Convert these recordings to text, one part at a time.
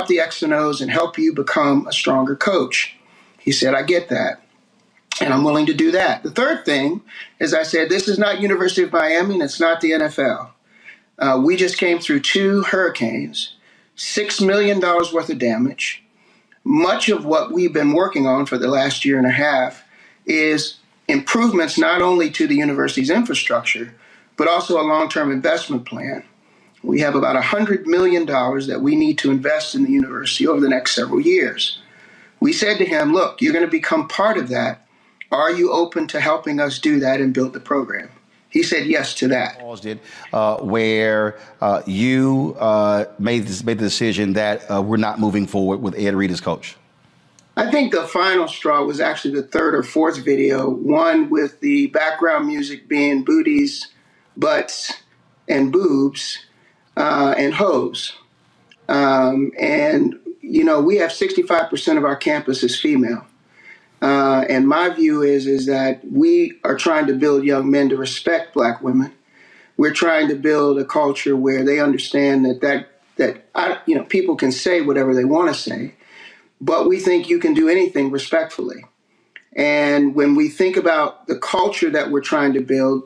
out the X and O's and help you become a stronger coach. He said, I get that, and I'm willing to do that. The third thing is I said, this is not University of Miami, and it's not the NFL. We just came through 2 hurricanes, $6 million worth of damage. Much of what we've been working on for the last year and a half is improvements not only to the university's infrastructure, but also a long-term investment plan. We have about $100 million that we need to invest in the university over the next several years. We said to him, look, you're going to become part of that. Are you open to helping us do that and build the program? He said yes to that. Did where you made the decision that we're not moving forward with Ed Reed as coach? I think the final straw was actually the 3rd or 4th video, one with the background music being booties, butts, and boobs, and hoes. And, you know, we have 65% of our campus is female. And my view is that we are trying to build young men to respect Black women. We're trying to build a culture where they understand that people can say whatever they want to say, but we think you can do anything respectfully. And when we think about the culture that we're trying to build,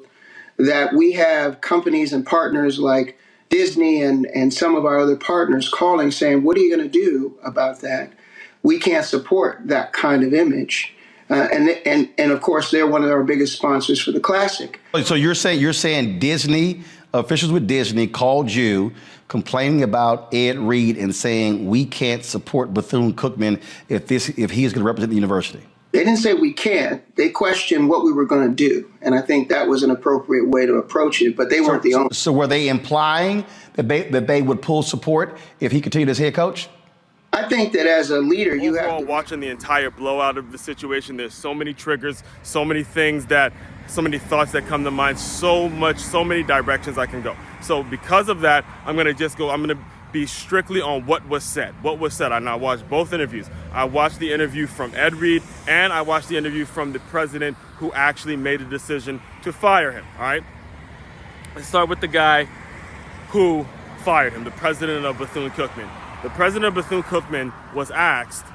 that we have companies and partners like Disney and some of our other partners calling saying, what are you going to do about that? We can't support that kind of image. And of course, they're one of our biggest sponsors for the Classic. So you're saying Disney, officials with Disney called you complaining about Ed Reed and saying we can't support Bethune-Cookman if he is going to represent the university? They didn't say we can't. They questioned what we were going to do. And I think that was an appropriate way to approach it, but they weren't the only. So were they implying that they would pull support if he continued as head coach? I think that as a leader, you Overall, have to. Watching the entire blowout of the situation, there's so many triggers, so many things so many thoughts that come to mind, so many directions I can go. So because of that, I'm going to be strictly on what was said. And I watched both interviews. I watched the interview from Ed Reed, and I watched the interview from the president who actually made a decision to fire him, all right? Let's start with the guy who fired him, the president of Bethune-Cookman. The president of Bethune-Cookman was asked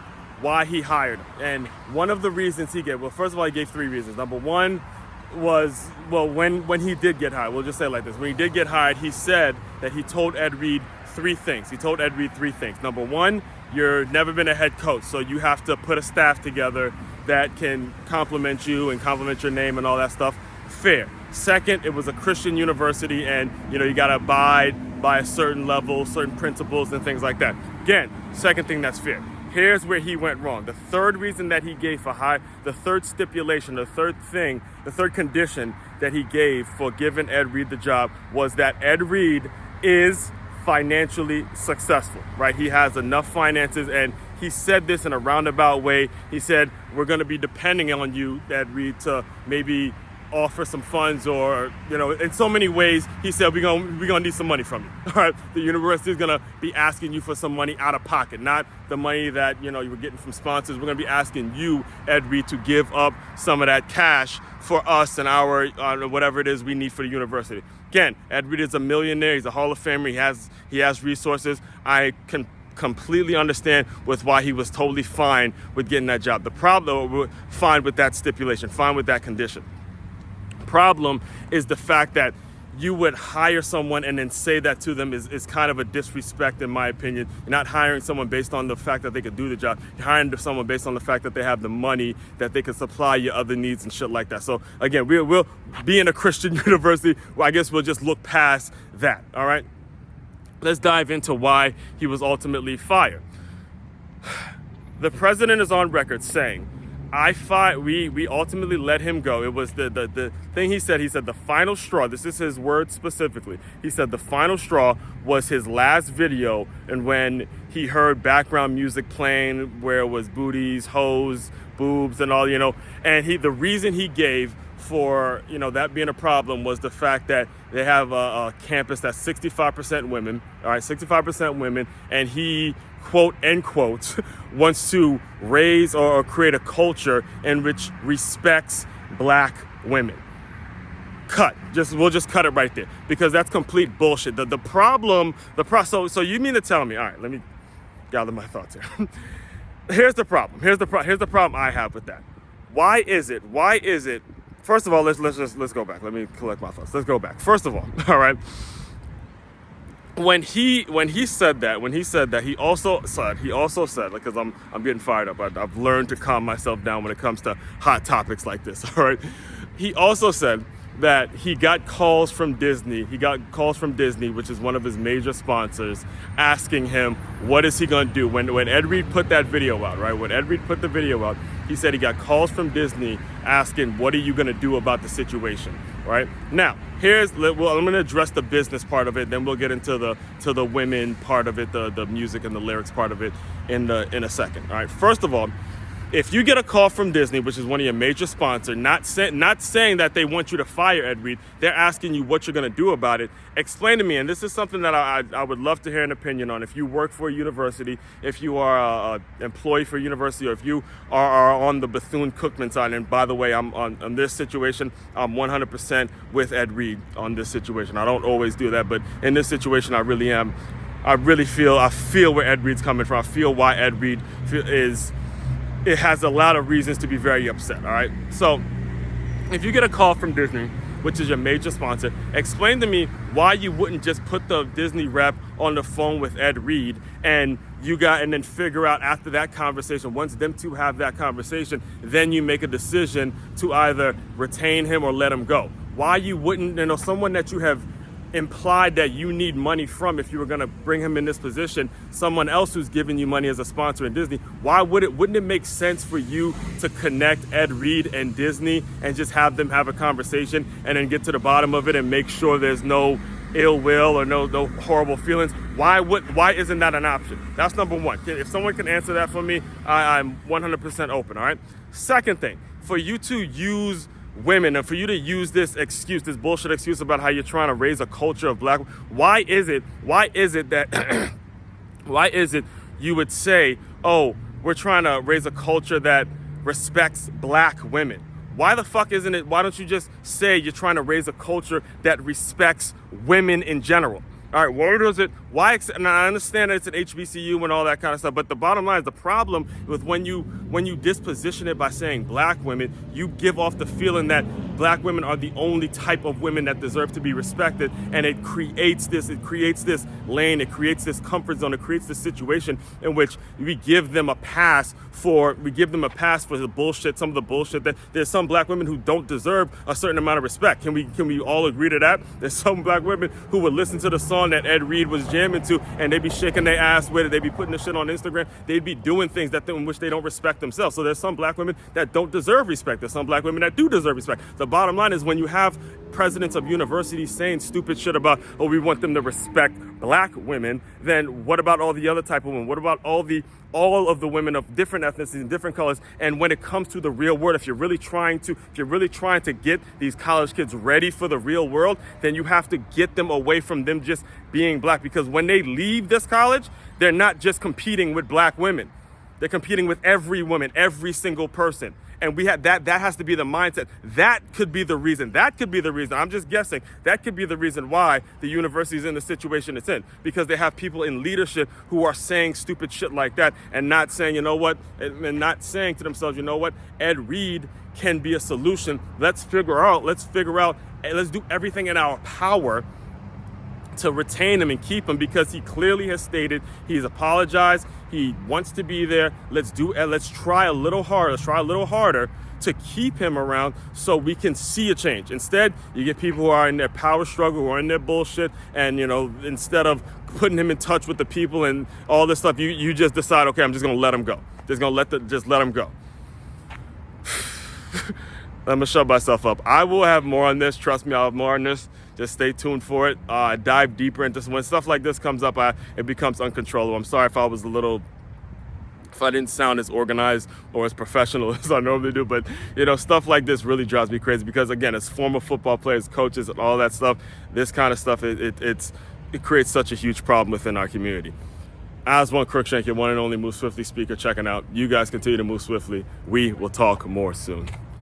why he hired him. And one of the reasons he gave, well, first of all, he gave 3 reasons. Number one was, well, when he did get hired, we'll just say it like this. When he did get hired, he said that he told Ed Reed 3 things. He told Ed Reed 3 things. Number one, you've never been a head coach, so you have to put a staff together that can compliment you and compliment your name and all that stuff. Fair. Second, it was a Christian university, and you got to abide by a certain level, certain principles and things like that. Again, second thing that's fair. Here's where he went wrong. The third reason that he gave the third stipulation, the third condition that he gave for giving Ed Reed the job was that Ed Reed is financially successful, right? He has enough finances, and he said this in a roundabout way. He said, we're going to be depending on you, Ed Reed, to maybe offer some funds, or in so many ways. He said we're gonna need some money from you. All right, the university is gonna be asking you for some money out of pocket, not the money that you were getting from sponsors. We're gonna be asking you, Ed Reed, to give up some of that cash for us and our whatever it is we need for the university. Again, Ed Reed is a millionaire. He's a Hall of Famer. He has resources. I can completely understand with why he was totally fine with getting that job. The problem, fine with that stipulation, fine with that condition. Problem is the fact that you would hire someone and then say that to them is kind of a disrespect, in my opinion. You're not hiring someone based on the fact that they could do the job. You're hiring someone based on the fact that they have the money, that they can supply your other needs and shit like that. So again, we'll be in a Christian university. Well, I guess we'll just look past that. All right, let's dive into why he was ultimately fired. The president is on record saying, we ultimately let him go. It was the thing he said. He said the final straw, this is his word specifically. He said the final straw was his last video, and when he heard background music playing where it was booties, hoes, boobs, and all, and the reason he gave for, that being a problem was the fact that they have a campus that's 65% women, all right, 65% women, and he, quote, end quote, wants to raise or create a culture in which respects Black women. We'll just cut it right there, because that's complete bullshit. So you mean to tell me, all right, gather my thoughts here. Here's the problem. Here's the problem I have with that. Why is it? First of all, let's go back. Let me collect my thoughts. Let's go back. First of all, all right. When he said that, he also said, because I'm getting fired up. I've learned to calm myself down when it comes to hot topics like this. All right. He also said that he got calls from Disney. Which is one of his major sponsors, asking him what is he gonna do when Ed Reed put that video out. Right. When Ed Reed put the video out, he said he got calls from Disney asking, what are you gonna do about the situation? Right now, I'm going to address the business part of it. Then we'll get into the women part of it, the music and the lyrics part of it in a second. All right. First of all, if you get a call from Disney, which is one of your major sponsors, not saying that they want you to fire Ed Reed, they're asking you what you're going to do about it. Explain to me, and this is something that I would love to hear an opinion on. If you work for a university, if you are an employee for a university, or if you are on the Bethune-Cookman side, and by the way, I'm on this situation, I'm 100% with Ed Reed on this situation. I don't always do that, but in this situation, I really am. I feel where Ed Reed's coming from. I feel why Ed Reed it has a lot of reasons to be very upset, all right? So if you get a call from Disney, which is your major sponsor, explain to me why you wouldn't just put the Disney rep on the phone with Ed Reed and then figure out after that conversation, once them two have that conversation, then you make a decision to either retain him or let him go. Why you wouldn't, someone that you have implied that you need money from, if you were going to bring him in this position, someone else who's giving you money as a sponsor in Disney, wouldn't it make sense for you to connect Ed Reed and Disney and just have them have a conversation and then get to the bottom of it and make sure there's no ill will or no horrible feelings? Why isn't that an option? That's number one. If someone can answer that for me, I'm 100% open. All right. Second thing, for you to use women and for you to use this bullshit excuse about how you're trying to raise a culture of black, why is it that why is it you would say, oh, we're trying to raise a culture that respects black women? Why the fuck isn't it? Why don't you just say you're trying to raise a culture that respects women in general? All right, why, and I understand that it's an HBCU and all that kind of stuff, but the bottom line is the problem with when you disposition it by saying black women, you give off the feeling that black women are the only type of women that deserve to be respected, and it creates this lane, it creates this comfort zone, it creates this situation in which we give them a pass for the bullshit, some of the bullshit that there's some black women who don't deserve a certain amount of respect. Can we all agree to that? There's some black women who would listen to the song that Ed Reed was jamming to, and they'd be shaking their ass with it. They'd be putting the shit on Instagram. They'd be doing things in which they don't respect themselves. So there's some black women that don't deserve respect. There's some black women that do deserve respect. The bottom line is when you have presidents of universities saying stupid shit about, oh, we want them to respect black women, then what about all the other type of women? What about all of the women of different ethnicities and different colors? And when it comes to the real world, if you're really trying to get these college kids ready for the real world, then you have to get them away from them just being black, because when they leave this college, they're not just competing with black women. They're competing with every woman, every single person. And we have that has to be the mindset. That could be the reason. I'm just guessing. That could be the reason why the university is in the situation it's in, because they have people in leadership who are saying stupid shit like that and not saying, you know what, and not saying to themselves, you know what, Ed Reed can be a solution. Let's figure out, let's do everything in our power to retain him and keep him, because he clearly has stated he's apologized. He wants to be there. Let's try a little harder to keep him around so we can see a change. Instead, you get people who are in their power struggle, who are in their bullshit, and instead of putting him in touch with the people and all this stuff, you just decide, okay, I'm just gonna let him go. Just let him go. I'm gonna shut myself up. I will have more on this. Trust me, I'll have more on this. Just stay tuned for it. I dive deeper into this. When stuff like this comes up, it becomes uncontrollable. I'm sorry if I didn't sound as organized or as professional as I normally do, but stuff like this really drives me crazy, because again, as former football players, coaches, and all that stuff, this kind of stuff, it creates such a huge problem within our community. Oswald Cruikshank, your one and only Move Swiftly speaker, checking out. You guys continue to move swiftly. We will talk more soon.